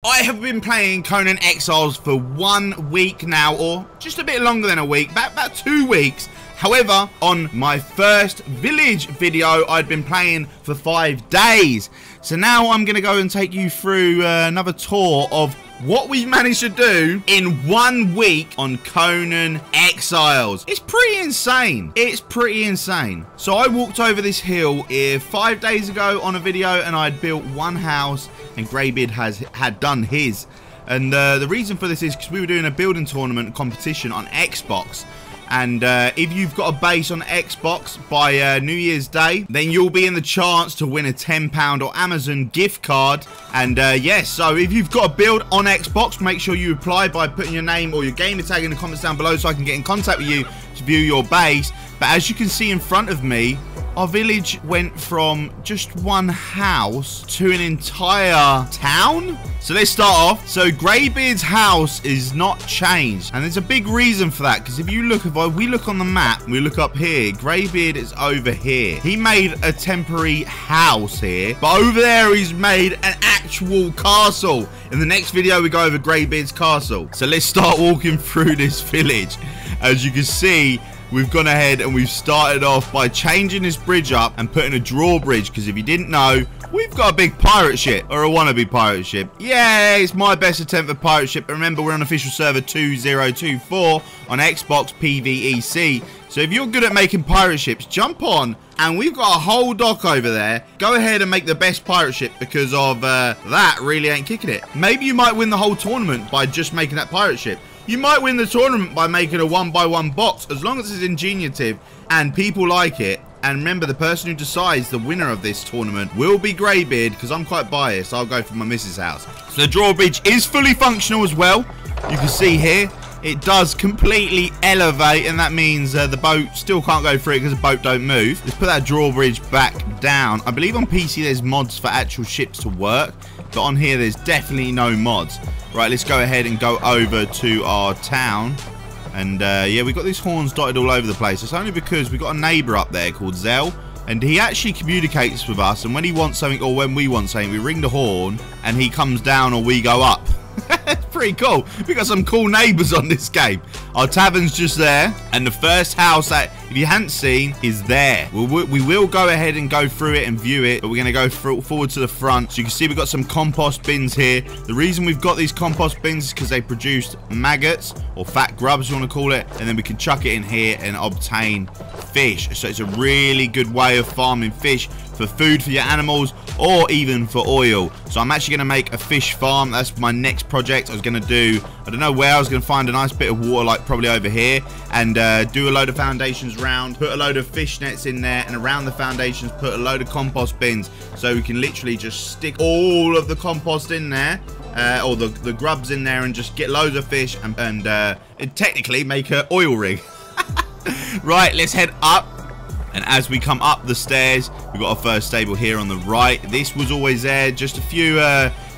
I have been playing Conan Exiles for 1 week now, or just a bit longer than a week, about 2 weeks. However, on my first village video, I'd been playing for 5 days. So now I'm going to go and take you through another tour of what we've managed to do in 1 week on Conan Exiles. It's pretty insane. It's pretty insane. So I walked over this hill here 5 days ago on a video, and I'd built one house, and Greybeard had done his. And the reason for this is because we were doing a building tournament competition on Xbox. And if you've got a base on Xbox by New Year's Day, then you'll be in the chance to win a £10 or Amazon gift card. And yes, so if you've got a build on Xbox, make sure you apply by putting your name or your gamer tag in the comments down below so I can get in contact with you to view your base. But as you can see in front of me, our village went from just one house to an entire town. So let's start off. So Greybeard's house is not changed, and there's a big reason for that, because if you look, if we look on the map, we look up here, Greybeard is over here. He made a temporary house here, but over there he's made an actual castle. In the next video we go over Greybeard's castle. So let's start walking through this village. As you can see, we've gone ahead and we've started off by changing this bridge up and putting a drawbridge, because if you didn't know, we've got a big pirate ship, or a wannabe pirate ship. Yeah, it's my best attempt at pirate ship, but remember, we're on official server 2024 on Xbox PvEC. So if you're good at making pirate ships, jump on, and we've got a whole dock over there. Go ahead and make the best pirate ship, because of that really ain't kicking it. Maybe you might win the whole tournament by just making that pirate ship. You might win the tournament by making a 1x1 box, as long as it's ingenious and people like it. And remember, the person who decides the winner of this tournament will be Greybeard, because I'm quite biased. I'll go for my missus' house. So the drawbridge is fully functional as well. You can see here, it does completely elevate, and that means the boat still can't go through it because the boat don't move. Let's put that drawbridge back down. I believe on PC there's mods for actual ships to work, but on here there's definitely no mods. Right, let's go ahead and go over to our town. And yeah, we've got these horns dotted all over the place. It's only because we've got a neighbour up there called Zell, and he actually communicates with us, and when he wants something or when we want something, we ring the horn and he comes down or we go up. It's pretty cool. We've got some cool neighbours on this game. Our tavern's just there, and the first house that, if you hadn't seen, is there. We will go ahead and go through it and view it, but we're going to go forward to the front. So you can see we've got some compost bins here. The reason we've got these compost bins is because they produced maggots, or fat grubs you want to call it, and then we can chuck it in here and obtain fish. So it's a really good way of farming fish for food for your animals, or even for oil. So I'm actually going to make a fish farm. That's my next project. I was going to do, I don't know where, I was going to find a nice bit of water, like probably over here, and do a load of foundations round, put a load of fish nets in there, and around the foundations put a load of compost bins, so we can literally just stick all of the compost in there, or the grubs in there, and just get loads of fish and technically make an oil rig. Right, let's head up. And as we come up the stairs, we've got our first stable here on the right. This was always there. Just a few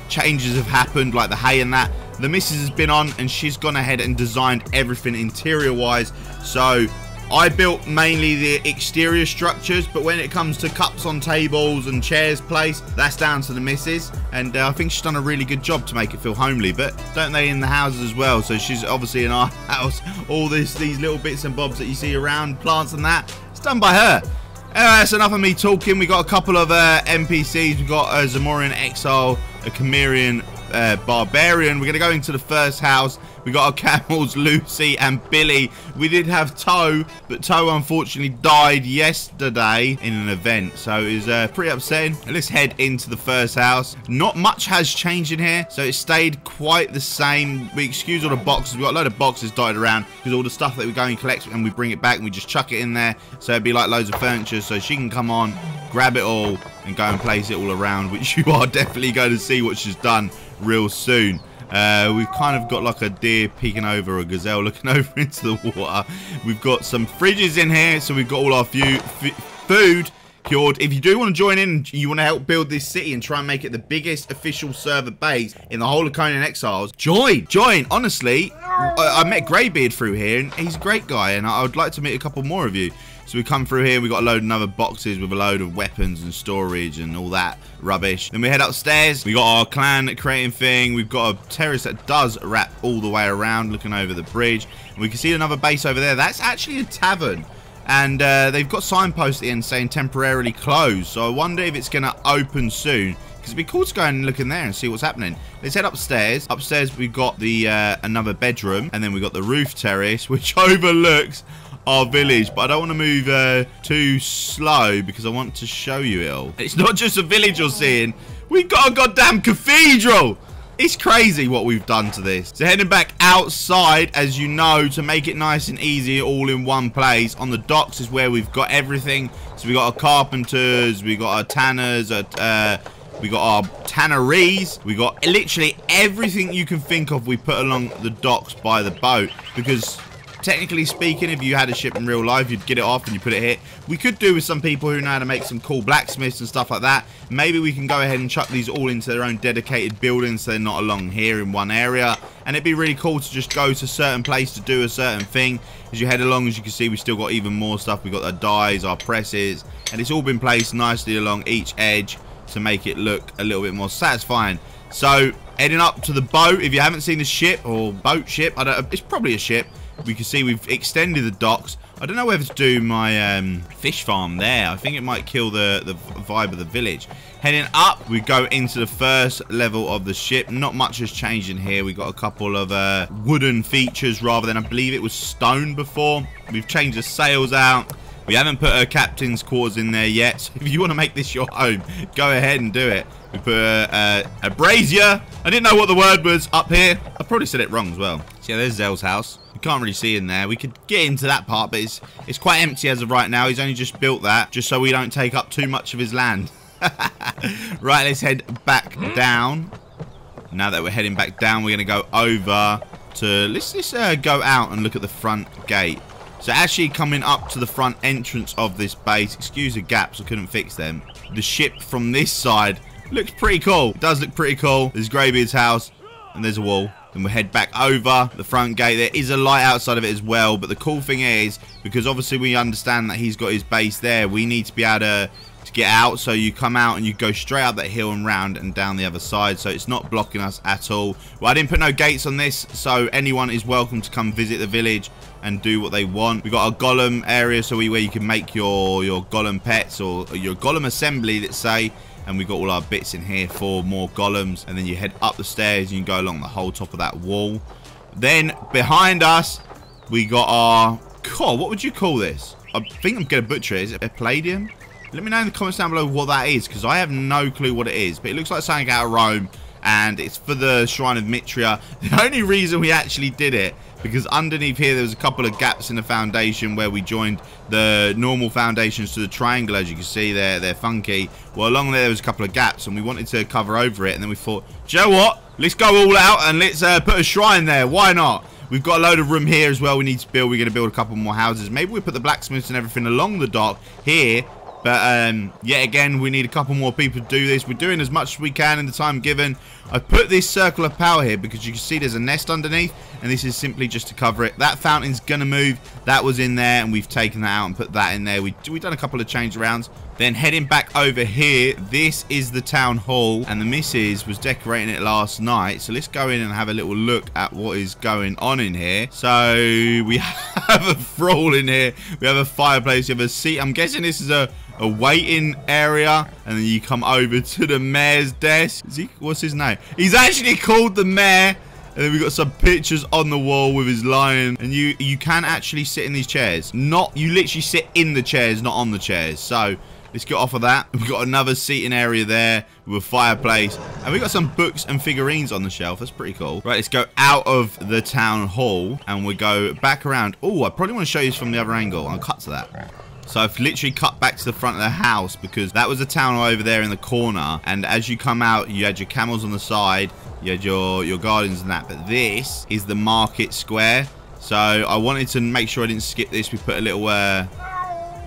changes have happened, like the hay and that. The missus has been on, and she's gone ahead and designed everything interior-wise. So I built mainly the exterior structures, but when it comes to cups on tables and chairs placed, that's down to the missus. And I think she's done a really good job to make it feel homely, but don't they in the houses as well? So she's obviously in our house. All these little bits and bobs that you see around, plants and that, done by her. Anyway, that's enough of me talking. We got a couple of NPCs. We've got a Zamorian Exile, a Conan Barbarian. We're going to go into the first house. We got our camels, Lucy and Billy. We did have Toe, but Toe unfortunately died yesterday in an event, so it was pretty upsetting. Let's head into the first house. Not much has changed in here, so it stayed quite the same. We excuse all the boxes. We've got a load of boxes dotted around, because all the stuff that we go and collect, and we bring it back and we just chuck it in there, so it'd be like loads of furniture, so she can come on, grab it all, and go and place it all around, which you are definitely going to see what she's done real soon. We've kind of got like a deer peeking over, or a gazelle looking over into the water. We've got some fridges in here, so we've got all our food Fjord. If you do want to join in, you want to help build this city and try and make it the biggest official server base in the whole of Conan Exiles, join. Honestly, I met Greybeard through here, and he's a great guy, and I would like to meet a couple more of you. So we come through here, we got a load of other boxes with a load of weapons and storage and all that rubbish. Then we head upstairs, we got our clan creating thing, we've got a terrace that does wrap all the way around, looking over the bridge. And we can see another base over there, that's actually a tavern. And they've got signposts at the end saying temporarily closed, so I wonder if it's going to open soon. Because it'd be cool to go and look in there and see what's happening. Let's head upstairs. Upstairs we've got the another bedroom, and then we've got the roof terrace, which overlooks our village. But I don't want to move too slow because I want to show you it all. It's not just a village you're seeing. We've got a goddamn cathedral. It's crazy what we've done to this. So heading back outside, as you know, to make it nice and easy all in one place. On the docks is where we've got everything. So we got our carpenters, we got our tanners, we got our tanneries. We got literally everything you can think of we put along the docks by the boat. Because technically speaking, if you had a ship in real life, you'd get it off and you put it here. We could do with some people who know how to make some cool blacksmiths and stuff like that. Maybe we can go ahead and chuck these all into their own dedicated buildings so they're not along here in one area. And it'd be really cool to just go to a certain place to do a certain thing. As you head along, as you can see, we still got even more stuff. We've got our dyes, our presses, and it's all been placed nicely along each edge to make it look a little bit more satisfying. So heading up to the boat, if you haven't seen the ship or boat ship, it's probably a ship. We can see we've extended the docks. I don't know whether to do my fish farm there. I think it might kill the vibe of the village. Heading up, we go into the first level of the ship. Not much has changed in here. We got a couple of wooden features rather than, I believe it was stone before. We've changed the sails out. We haven't put a captain's quarters in there yet. So if you want to make this your home, go ahead and do it. We put a brazier. I didn't know what the word was up here. I probably said it wrong as well. So yeah, there's Zell's house. You can't really see in there. We could get into that part, but it's quite empty as of right now. He's only just built that just so we don't take up too much of his land. Right, let's head back down. Now that we're heading back down, we're going to go over to... Let's go out and look at the front gate. So actually coming up to the front entrance of this base, excuse the gaps, I couldn't fix them. The ship from this side looks pretty cool. It does look pretty cool. There's Greybeard's house and there's a wall. Then we'll head back over the front gate. There is a light outside of it as well. But the cool thing is, because obviously we understand that he's got his base there, we need to be able to get out. So you come out and you go straight up that hill and round and down the other side. So it's not blocking us at all. Well, I didn't put no gates on this, so anyone is welcome to come visit the village and do what they want. We got our golem area, so where you can make your golem pets or your golem assembly, let's say. And we got all our bits in here for more golems. And then you head up the stairs and you can go along the whole top of that wall. Then behind us, we got our... God, what would you call this? I think I'm going to butcher it. Is it a palladium? Let me know in the comments down below what that is, because I have no clue what it is. But it looks like something out of Rome. And it's for the Shrine of Mithra. The only reason we actually did it, because underneath here there was a couple of gaps in the foundation where we joined the normal foundations to the triangle. As you can see, they're funky. Well, along there was a couple of gaps and we wanted to cover over it, and then we thought, do you know what, let's go all out and let's put a shrine there. Why not? We've got a load of room here as well we need to build. We're going to build a couple more houses. Maybe we put the blacksmiths and everything along the dock here. But yet again, we need a couple more people to do this. We're doing as much as we can in the time given. I put this circle of power here because you can see there's a nest underneath, and this is simply just to cover it. That fountain's gonna move. That was in there, and we've taken that out and put that in there. We've done a couple of change arounds. Then heading back over here, this is the town hall, and the missus was decorating it last night. So let's go in and have a little look at what is going on in here. So we have a thrall in here. We have a fireplace. We have a seat. I'm guessing this is a waiting area, and then you come over to the mayor's desk. What's his name? He's actually called the mayor. And then we've got some pictures on the wall with his lion. And you can actually sit in these chairs. You literally sit in the chairs, not on the chairs. So let's get off of that. We've got another seating area there with a fireplace. And we've got some books and figurines on the shelf. That's pretty cool. Right, let's go out of the town hall and we go back around. Oh, I probably want to show you this from the other angle. I'll cut to that. So I've literally cut back to the front of the house because that was the town hall over there in the corner. And as you come out, you had your camels on the side. You had your gardens and that. But this is the market square. So I wanted to make sure I didn't skip this. We put a little...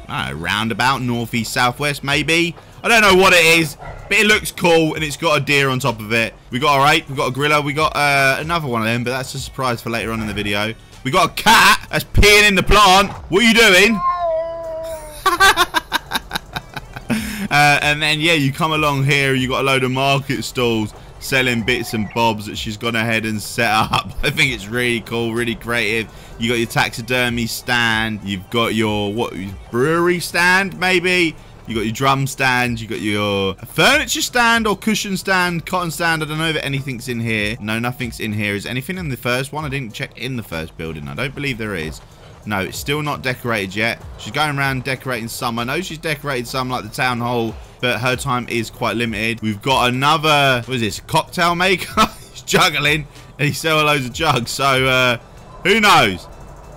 Oh, roundabout, northeast, southwest, maybe. I don't know what it is, but it looks cool, and it's got a deer on top of it. We got our ape, we got a gorilla, we got another one of them, but that's a surprise for later on in the video. We got a cat that's peeing in the plant. What are you doing? And then, yeah, you come along here, you got a load of market stalls selling bits and bobs that she's gone ahead and set up. I think it's really cool, really creative. You got your taxidermy stand, you've got your brewery stand, maybe. You got your drum stand, you got your furniture stand or cushion stand, cotton stand. I don't know if anything's in here. No, nothing's in here. Is anything in the first one? I didn't check in the first building. I don't believe there is. No, it's still not decorated yet. She's going around decorating some. I know she's decorated some like the town hall, but her time is quite limited. We've got another, what is this, cocktail maker? He's juggling and he's selling loads of jugs. So, who knows?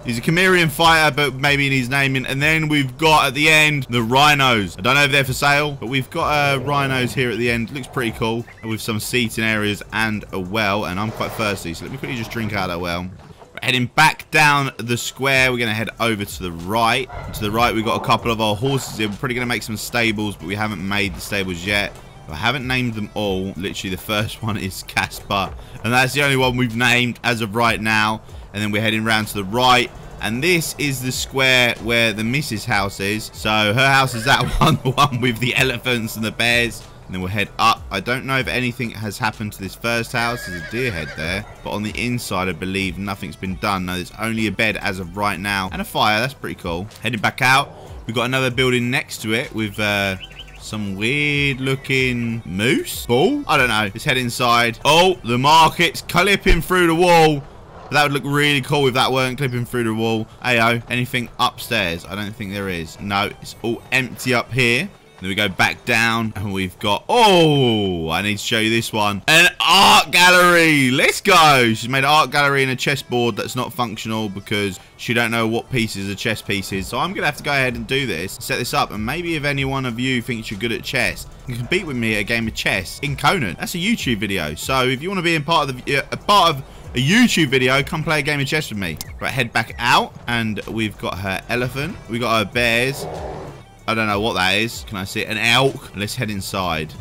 He's a Cimmerian fighter, but maybe in his naming. And then we've got, at the end, the rhinos. I don't know if they're for sale, but we've got rhinos here at the end. Looks pretty cool. With some seating areas and a well. And I'm quite thirsty, so let me quickly just drink out of that well. We're heading back down the square. We're going to head over to the right. To the right, we've got a couple of our horses here. We're probably going to make some stables, but we haven't made the stables yet. I haven't named them all. Literally, the first one is Casper. And that's the only one we've named as of right now. And then we're heading round to the right. And this is the square where the Mrs. house is. So her house is that one, the one with the elephants and the bears. And then we'll head up. I don't know if anything has happened to this first house. There's a deer head there. But on the inside, I believe nothing's been done. No, there's only a bed as of right now. And a fire. That's pretty cool. Heading back out. We've got another building next to it with some weird looking moose. Bull? I don't know. Let's head inside. Oh, the market's clipping through the wall. That would look really cool if that weren't clipping through the wall. Ayo, anything upstairs? I don't think there is. No, it's all empty up here. Then we go back down and we've got, oh, I need to show you this one. An art gallery. Let's go. She's made an art gallery in a chessboard that's not functional because she don't know what pieces are chess pieces. So I'm going to have to go ahead and do this, set this up. And maybe if any one of you thinks you're good at chess, you can compete with me at a game of chess in Conan. That's a YouTube video. So if you want to be in part of a YouTube video, come play a game of chess with me. Right, head back out and we've got her elephant. We got her bears. I don't know what that is. Can I see it? An elk. Let's head inside.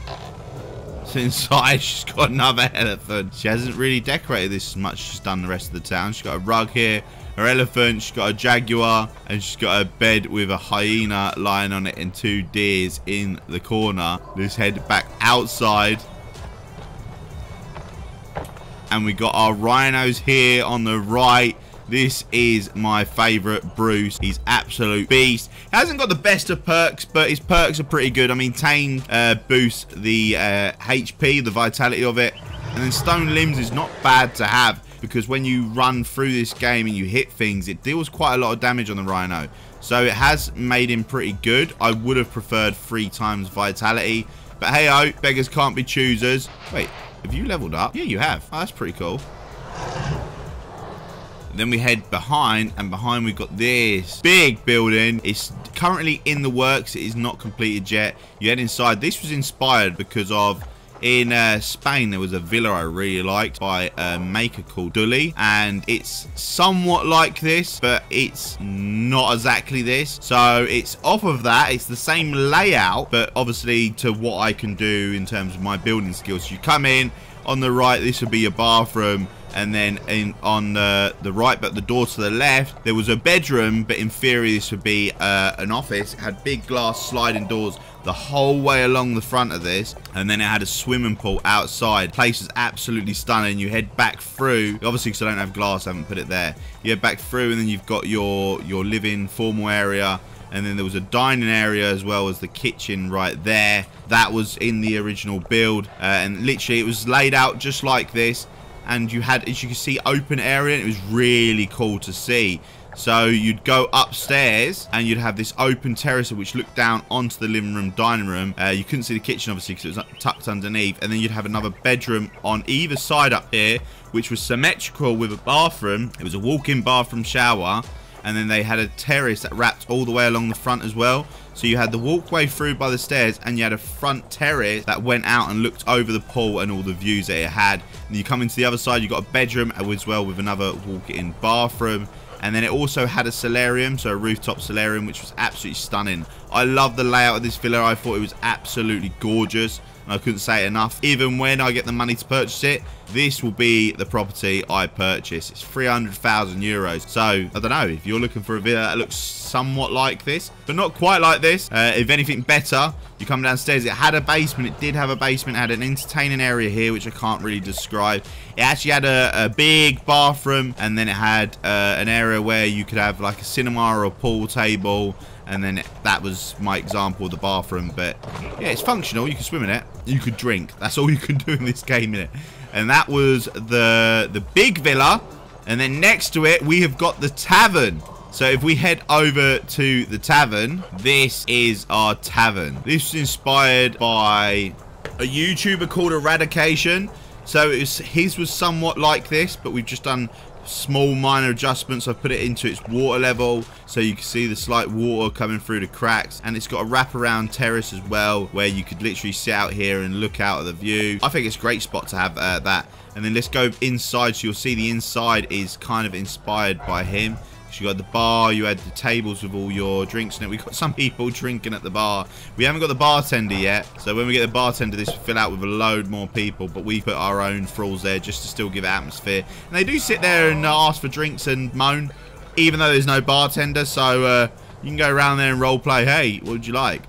So inside, she's got another elephant. She hasn't really decorated this as much as she's done the rest of the town. She's got a rug here, her elephant, she's got a jaguar, and she's got a bed with a hyena lying on it and 2 deers in the corner. Let's head back outside. And we got our rhinos here on the right. This is my favourite Bruce. He's absolute beast. He hasn't got the best of perks, but his perks are pretty good. I mean, Tame boosts the HP, the vitality of it. And then Stone Limbs is not bad to have because when you run through this game and you hit things, it deals quite a lot of damage on the Rhino. So it has made him pretty good. I would have preferred 3 times vitality. But hey-oh, beggars can't be choosers. Wait, have you leveled up? Yeah, you have. Oh, that's pretty cool. Then we head behind, and behind we've got this big building. It's currently in the works. It is not completed yet. You head inside. This was inspired because of, in Spain, there was a villa I really liked by a maker called Dully, and it's somewhat like this, but it's not exactly this. So it's off of that. It's the same layout, but obviously to what I can do in terms of my building skills. So you come in, on the right, this would be your bathroom. And then on the right, but the door to the left, there was a bedroom, but in theory this would be an office. It had big glass sliding doors the whole way along the front of this, and then it had a swimming pool outside. Place is absolutely stunning. You head back through, obviously because I don't have glass, I haven't put it there. You head back through, and then you've got your living formal area, and then there was a dining area as well as the kitchen right there. That was in the original build, and literally it was laid out just like this. And you had, as you can see, open area, and it was really cool to see. So you'd go upstairs and you'd have this open terrace which looked down onto the living room, dining room. You couldn't see the kitchen obviously because it was tucked underneath. And then you'd have another bedroom on either side up here, which was symmetrical with a bathroom. It was a walk-in bathroom, shower, and then they had a terrace that wrapped all the way along the front as well. So you had the walkway through by the stairs, and you had a front terrace that went out and looked over the pool and all the views that it had. And you come into the other side, you got a bedroom as well with another walk-in bathroom. And then it also had a solarium, so a rooftop solarium, which was absolutely stunning. I love the layout of this villa. I thought it was absolutely gorgeous. And I couldn't say it enough. Even when I get the money to purchase it, this will be the property I purchase. It's 300,000 euros. So, I don't know, if you're looking for a villa that looks somewhat like this, but not quite like this, if anything better, you come downstairs. It had a basement. It did have a basement. It had an entertaining area here, which I can't really describe. It actually had a big bathroom, and then it had an area where you could have like a cinema or a pool table. And then that was my example of the bathroom. But yeah, it's functional. You can swim in it. You could drink. That's all you can do in this game, innit? And that was the big villa. And then next to it, we have got the tavern. So if we head over to the tavern, this is our tavern. This is inspired by a YouTuber called Eradication. So his was somewhat like this, but we've just done small minor adjustments. I've put it into its water level so you can see the slight water coming through the cracks, and it's got a wraparound terrace as well where you could literally sit out here and look out at the view. I think it's a great spot to have that. And then let's go inside. So you'll see the inside is kind of inspired by him. So you got the bar, you had the tables with all your drinks in it. We've got some people drinking at the bar. We haven't got the bartender yet. So when we get the bartender, this will fill out with a load more people. But we put our own thralls there just to still give it atmosphere. And they do sit there and ask for drinks and moan, even though there's no bartender. So you can go around there and role play. Hey, what would you like?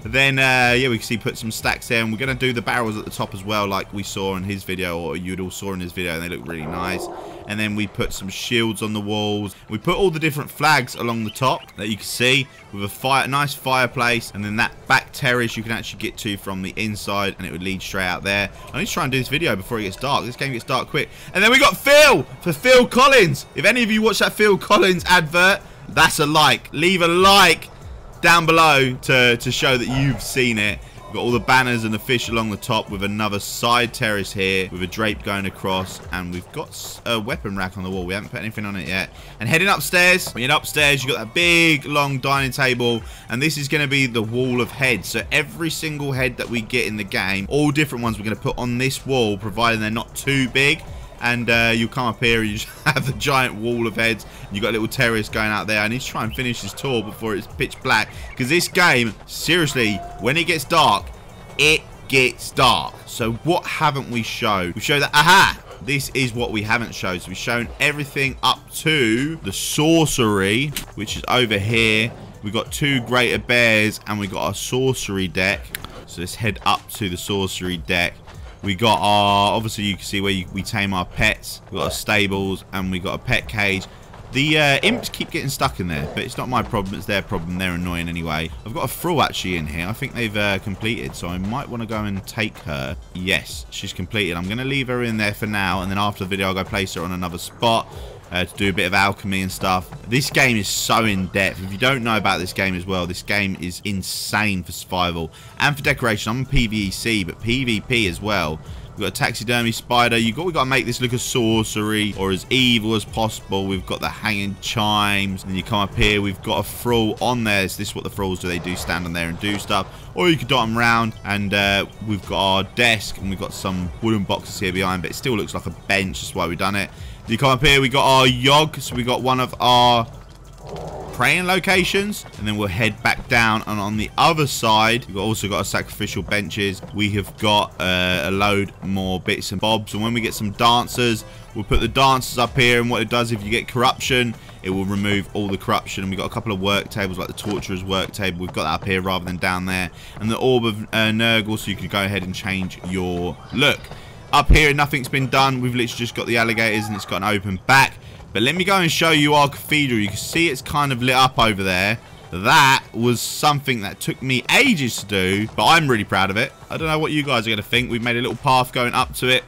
Then, yeah, we can see put some stacks there. And we're going to do the barrels at the top as well, like we saw in his video, or you'd all saw in his video. And they look really nice. And then we put some shields on the walls. We put all the different flags along the top that you can see with a nice fireplace. And then that back terrace you can actually get to from the inside, and it would lead straight out there. I need to try and do this video before it gets dark. This game gets dark quick. And then we got Phil for Phil Collins. If any of you watch that Phil Collins advert, that's a like. Leave a like down below to show that you've seen it. We've got all the banners and the fish along the top with another side terrace here with a drape going across, and we've got a weapon rack on the wall. We haven't put anything on it yet. And heading upstairs, when you're upstairs, you've got that big long dining table, and this is going to be the wall of heads. So every single head that we get in the game, all different ones, we're going to put on this wall, providing they're not too big. And you come up here and you just have the giant wall of heads. And you've got a little terrace going out there. I need to try and finish this tour before it's pitch black. Because this game, seriously, when it gets dark, it gets dark. So what haven't we showed? We showed that, aha! This is what we haven't shown. So we've shown everything up to the sorcery, which is over here. We've got 2 greater bears and we got our sorcery deck. So let's head up to the sorcery deck. We got our, obviously you can see where we tame our pets. We got our stables and we got a pet cage. The imps keep getting stuck in there, but it's not my problem, it's their problem. They're annoying anyway. I've got a thrall actually in here. I think they've completed, so I might want to go and take her. Yes, she's completed. I'm going to leave her in there for now, and then after the video I'll go place her on another spot to do a bit of alchemy and stuff. This game is so in depth. If you don't know about this game as well, this game is insane for survival and for decoration. I'm a PvEC, but PvP as well. We've got a taxidermy spider. We've got to make this look as sorcery or as evil as possible. We've got the hanging chimes. And then you come up here. We've got a thrall on there. Is this what the thralls do? They do stand on there and do stuff. Or you could dot them around. And we've got our desk. And we've got some wooden boxes here behind. But it still looks like a bench. That's why we've done it. You come up here. We got our yog. So we got one of our praying locations, and then we'll head back down. And on the other side we've also got our sacrificial benches. We have got a load more bits and bobs, and when we get some dancers, we'll put the dancers up here. And what it does, if you get corruption, it will remove all the corruption. And we've got a couple of work tables, like the torturer's work table. We've got that up here rather than down there, and the orb of Nurgle, so you can go ahead and change your look. Up here nothing's been done. We've literally just got the alligators, and it's got an open back. But let me go and show you our cathedral. You can see it's kind of lit up over there. That was something that took me ages to do, but I'm really proud of it. I don't know what you guys are going to think. We've made a little path going up to it.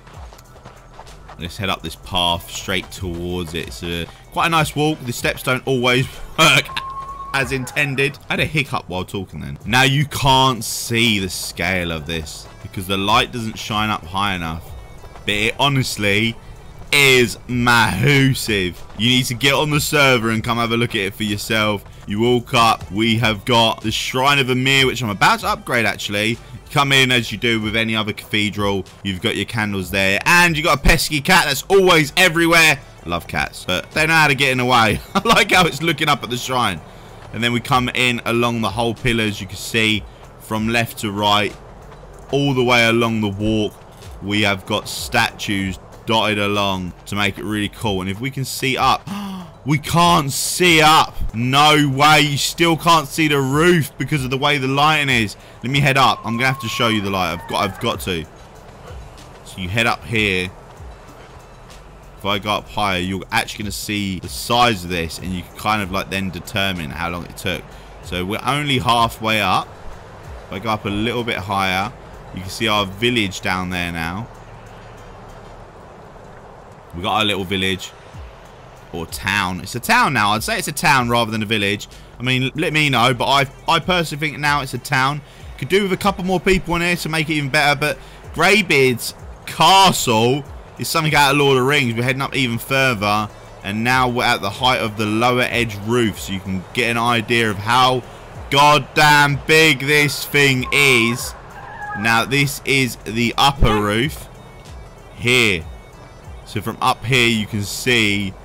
Let's head up this path straight towards it. It's quite a nice walk. The steps don't always work as intended. I had a hiccup while talking then. Now you can't see the scale of this because the light doesn't shine up high enough. But it honestly is massive. You need to get on the server and come have a look at it for yourself. You walk up, we have got the Shrine of Emir, which I'm about to upgrade actually. Come in as you do with any other cathedral. You've got your candles there, and you've got a pesky cat that's always everywhere. Love cats, but they know how to get in the way. I like how it's looking up at the shrine. And then we come in along the whole pillars. You can see from left to right, all the way along the walk, we have got statues dotted along to make it really cool. And if we can see up, we can't see up. No way. You still can't see the roof because of the way the lighting is. Let me head up. I'm gonna have to show you the light. I've got to. So you head up here. If I go up higher, you're actually gonna see the size of this, and you can kind of like then determine how long it took. So we're only halfway up. If I go up a little bit higher, you can see our village down there now. We got our little village. Or town. It's a town now. I'd say it's a town rather than a village. I mean, let me know. But I personally think now it's a town. Could do with a couple more people in here to make it even better. But Greybeard's castle is something out of Lord of the Rings. We're heading up even further. And now we're at the height of the lower edge roof. So you can get an idea of how goddamn big this thing is. Now, this is the upper roof. Here. So from up here, you can see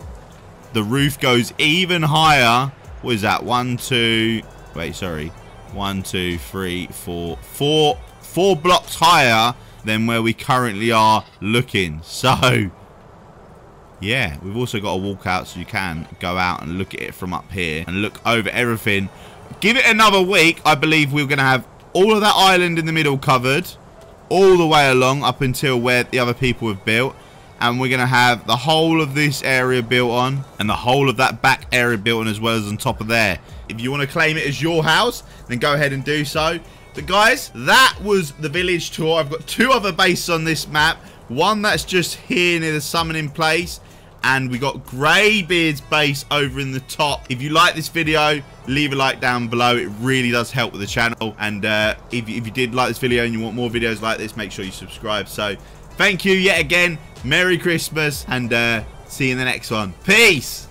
the roof goes even higher. What is that? 1, 2... Wait, sorry. 1, 2, 3, 4... Four blocks higher than where we currently are looking. So, yeah. We've also got a walkout so you can go out and look at it from up here and look over everything. Give it another week. I believe we're going to have all of that island in the middle covered. All the way along up until where the other people have built. And we're going to have the whole of this area built on. And the whole of that back area built on as well as on top of there. If you want to claim it as your house, then go ahead and do so. But guys, that was the village tour. I've got 2 other bases on this map. One that's just here near the summoning place. And we got Greybeard's base over in the top. If you like this video, leave a like down below. It really does help with the channel. And if you did like this video and you want more videos like this, make sure you subscribe. So, thank you yet again. Merry Christmas, and see you in the next one. Peace!